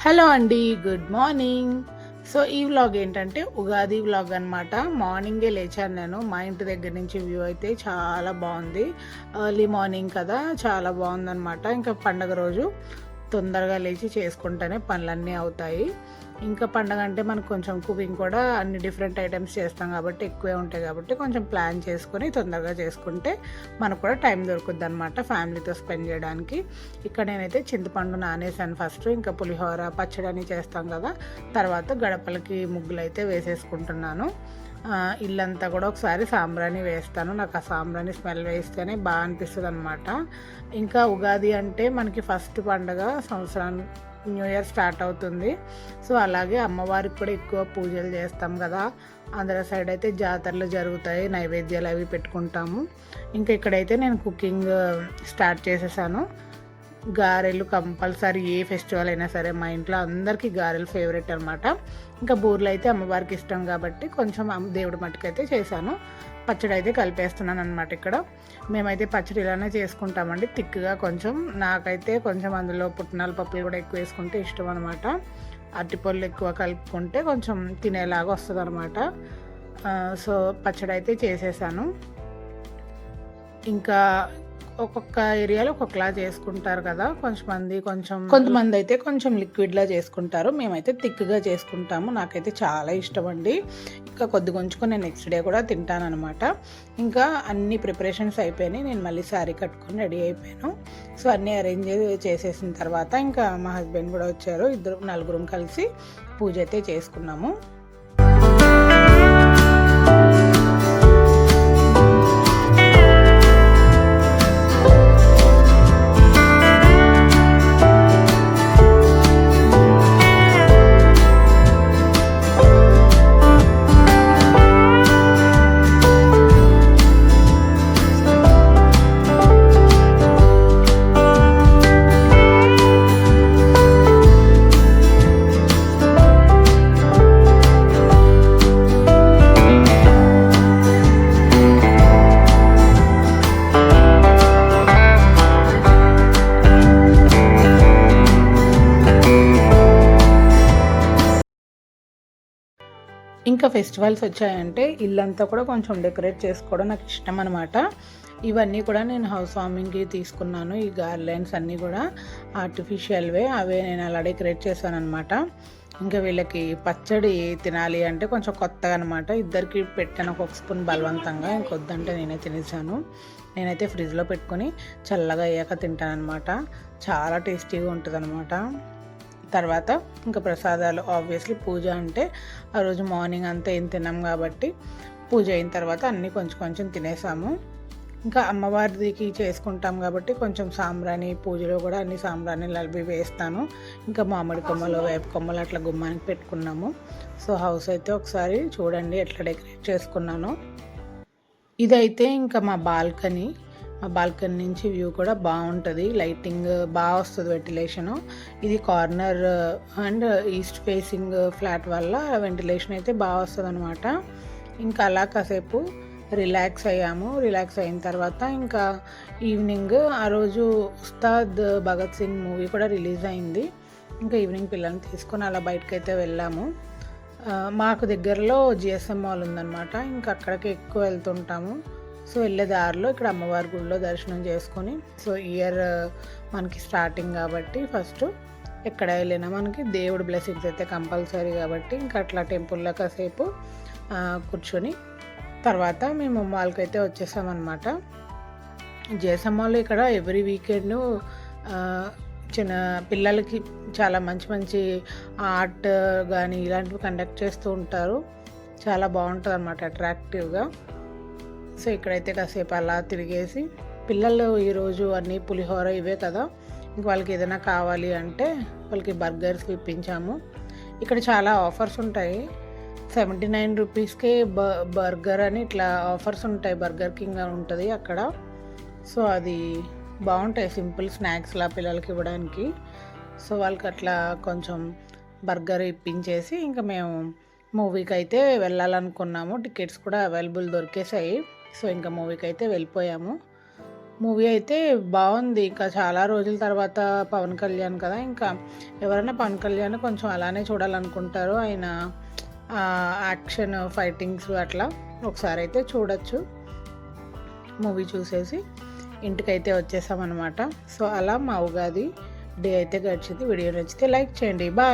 Hello అండి, good morning. So ఈ vlog ఏంటంటే ఉగాది వ్లాగ్ అనమాట. మార్నింగే లేచాను నేను. మా ఇంటి దగ్గర నుంచి వ్యూ అయితే చాలా బాగుంది. ఎర్లీ మార్నింగ్ కదా, చాలా బాగుందనమాట. ఇంకా పండగ రోజు తొందరగా లేచి చేసుకుంటేనే పనులన్నీ అవుతాయి. ఇంకా పండగ అంటే మనకు కొంచెం కుకింగ్ కూడా అన్ని డిఫరెంట్ ఐటమ్స్ చేస్తాం కాబట్టి ఎక్కువే ఉంటాయి కాబట్టి కొంచెం ప్లాన్ చేసుకొని తొందరగా చేసుకుంటే మనకు కూడా టైం దొరుకుద్ది అనమాట ఫ్యామిలీతో స్పెండ్ చేయడానికి. ఇక్కడ నేనైతే చింతపండు నానేసాను ఫస్ట్. ఇంకా పులిహోర పచ్చడి చేస్తాం కదా, తర్వాత గడపలకి ముగ్గులు అయితే వేసేసుకుంటున్నాను. ఇల్లంతా కూడా ఒకసారి సాంబ్రాణి వేస్తాను. నాకు ఆ సాంబ్రాణి స్మెల్ వేస్తేనే బాగా అనిపిస్తుంది అనమాట. ఇంకా ఉగాది అంటే మనకి ఫస్ట్ పండగ, సంవత్సరాన్ని న్యూ ఇయర్ స్టార్ట్ అవుతుంది. సో అలాగే అమ్మవారికి కూడా ఎక్కువ పూజలు చేస్తాం కదా. ఆంధ్ర సైడ్ అయితే జాతరలు జరుగుతాయి, నైవేద్యాలు అవి పెట్టుకుంటాము. ఇంకా ఇక్కడైతే నేను కుకింగ్ స్టార్ట్ చేసేసాను. గారెలు కంపల్సరీ, ఏ ఫెస్టివల్ అయినా సరే మా ఇంట్లో అందరికీ గారెలు ఫేవరెట్ అనమాట. ఇంకా బూరెలు అయితే అమ్మవారికి ఇష్టం కాబట్టి కొంచెం దేవుడి మట్టుకైతే చేశాను. పచ్చడి అయితే కలిపేస్తున్నాను అనమాట. ఇక్కడ మేమైతే పచ్చడి ఇలానే చేసుకుంటామండి, థిక్గా కొంచెం. నాకైతే కొంచెం అందులో పుట్నాల పప్పులు కూడా ఎక్కువ వేసుకుంటే ఇష్టం అనమాట. అరటిపళ్ళు ఎక్కువ కలుపుకుంటే కొంచెం తినేలాగా వస్తుంది అనమాట. సో పచ్చడి అయితే చేసేసాను. ఇంకా ఒక్కొక్క ఏరియాలో ఒక్కొక్కలా చేసుకుంటారు కదా. కొంతమంది అయితే కొంచెం లిక్విడ్లా చేసుకుంటారు. మేమైతే థిక్గా చేసుకుంటాము. నాకైతే చాలా ఇష్టం అండి. ఇంకా కొద్దిగా ఉంచుకొని నేను నెక్స్ట్ డే కూడా తింటాను అనమాట. ఇంకా అన్ని ప్రిపరేషన్స్ అయిపోయినాయి. నేను మళ్ళీ శారీ కట్టుకొని రెడీ అయిపోయాను. సో అన్నీ అరేంజ్ చేసేసిన తర్వాత ఇంకా మా హస్బెండ్ కూడా వచ్చారు. నలుగురం కలిసి పూజ అయితే చేసుకున్నాము. ఇంకా ఫెస్టివల్స్ వచ్చాయంటే ఇల్లంతా కూడా కొంచెం డెకరేట్ చేసుకోవడం నాకు ఇష్టం అనమాట. ఇవన్నీ కూడా నేను హౌస్ వార్మింగ్కి తీసుకున్నాను. ఈ గార్లెండ్స్ అన్నీ కూడా ఆర్టిఫిషియల్వే, అవే నేను అలా డెకరేట్ చేశాను అనమాట. ఇంకా వీళ్ళకి పచ్చడి తినాలి అంటే కొంచెం కొత్తగా అనమాట. ఇద్దరికి పెట్టాను ఒక స్పూన్ బలవంతంగా, ఇంకొద్దంటే నేనే తినేసాను. నేనైతే ఫ్రిడ్జ్లో పెట్టుకొని చల్లగా అయ్యాక తింటాను అనమాట. చాలా టేస్టీగా ఉంటుంది అనమాట. తర్వాత ఇంకా ప్రసాదాలు, ఆబ్వియస్లీ పూజ అంటే ఆ రోజు మార్నింగ్ అంతా ఏం తిన్నాం కాబట్టి పూజ అయిన తర్వాత అన్నీ కొంచెం కొంచెం తినేసాము. ఇంకా అమ్మవారికి చేసుకుంటాం కాబట్టి కొంచెం సాంబ్రాణి, పూజలో కూడా అన్ని సాంబ్రాణిలు అవి వేస్తాను. ఇంకా మామిడి కొమ్మలు, వేప కొమ్మలు అట్లా గుమ్మానికి పెట్టుకున్నాము. సో హౌస్ అయితే ఒకసారి చూడండి ఎట్లా డెకరేట్ చేసుకున్నాను. ఇదైతే ఇంకా మా బాల్కనీ నుంచి వ్యూ కూడా బాగుంటుంది. లైటింగ్ బాగా వస్తుంది, వెంటిలేషను. ఇది corner and east facing flat వల్ల వెంటిలేషన్ అయితే బాగా వస్తుంది అనమాట. ఇంకా అలా కాసేపు రిలాక్స్ అయ్యాము. రిలాక్స్ అయిన తర్వాత ఇంకా ఈవినింగ్, ఆ రోజు ఉస్తాద్ భగత్ సింగ్ మూవీ కూడా రిలీజ్ అయింది. ఇంకా ఈవినింగ్ పిల్లల్ని తీసుకొని అలా బయటకైతే వెళ్ళాము. మాకు దగ్గరలో జిఎస్ఎం మాల్ ఉందన్నమాట. ఇంకా అక్కడికి ఎక్కువ వెళ్తుంటాము. సో వెళ్ళే దారిలో ఇక్కడ అమ్మవారి గుడిలో దర్శనం చేసుకొని, సో ఇయర్ మనకి స్టార్టింగ్ కాబట్టి ఫస్ట్ ఎక్కడ వెళ్ళినా మనకి దేవుడి బ్లెస్సింగ్స్ అయితే కంపల్సరీ కాబట్టి ఇంకా అట్లా టెంపుల్లో కాసేపు కూర్చొని తర్వాత మేము మాల్కి అయితే వచ్చేసామన్నమాట. జిఎస్ఎం మాల్ ఇక్కడ ఎవ్రీ వీకెండ్ చిన్న పిల్లలకి చాలా మంచి మంచి ఆర్ట్ కానీ ఇలాంటివి కండక్ట్ చేస్తూ ఉంటారు. చాలా బాగుంటుంది అన్నమాట, అట్రాక్టివ్గా. సో ఇక్కడైతే కాసేపు అలా తిరిగేసి, పిల్లలు ఈరోజు అన్నీ పులిహోర ఇవే కదా, ఇంక వాళ్ళకి ఏదైనా కావాలి అంటే వాళ్ళకి బర్గర్స్ ఇప్పించాము. ఇక్కడ చాలా ఆఫర్స్ ఉంటాయి. 79 రూపీస్కే బర్గర్ అని ఇట్లా ఆఫర్స్ ఉంటాయి. బర్గర్ కింగ్ ఉంటుంది అక్కడ. సో అది బాగుంటాయి, సింపుల్ స్నాక్స్లా పిల్లలకి ఇవ్వడానికి. సో వాళ్ళకి అట్లా కొంచెం బర్గర్ ఇప్పించేసి ఇంకా మేము మూవీకి అయితే వెళ్ళాలనుకున్నాము. టికెట్స్ కూడా అవైలబుల్ దొరికేసాయి. సో ఇంకా మూవీకి అయితే వెళ్ళిపోయాము. మూవీ అయితే బాగుంది. ఇంకా చాలా రోజుల తర్వాత పవన్ కళ్యాణ్ కదా, ఇంకా ఎవరైనా పవన్ కళ్యాణ్ కొంచెం అలానే చూడాలనుకుంటారు. ఆయన యాక్షన్ ఫైటింగ్స్ అట్లా ఒకసారి అయితే చూడొచ్చు. మూవీ చూసేసి ఇంటికైతే వచ్చేసామన్నమాట. సో అలా మా ఉగాది డే అయితే గడిచింది. వీడియో నచ్చితే లైక్ చేయండి. బాయ్.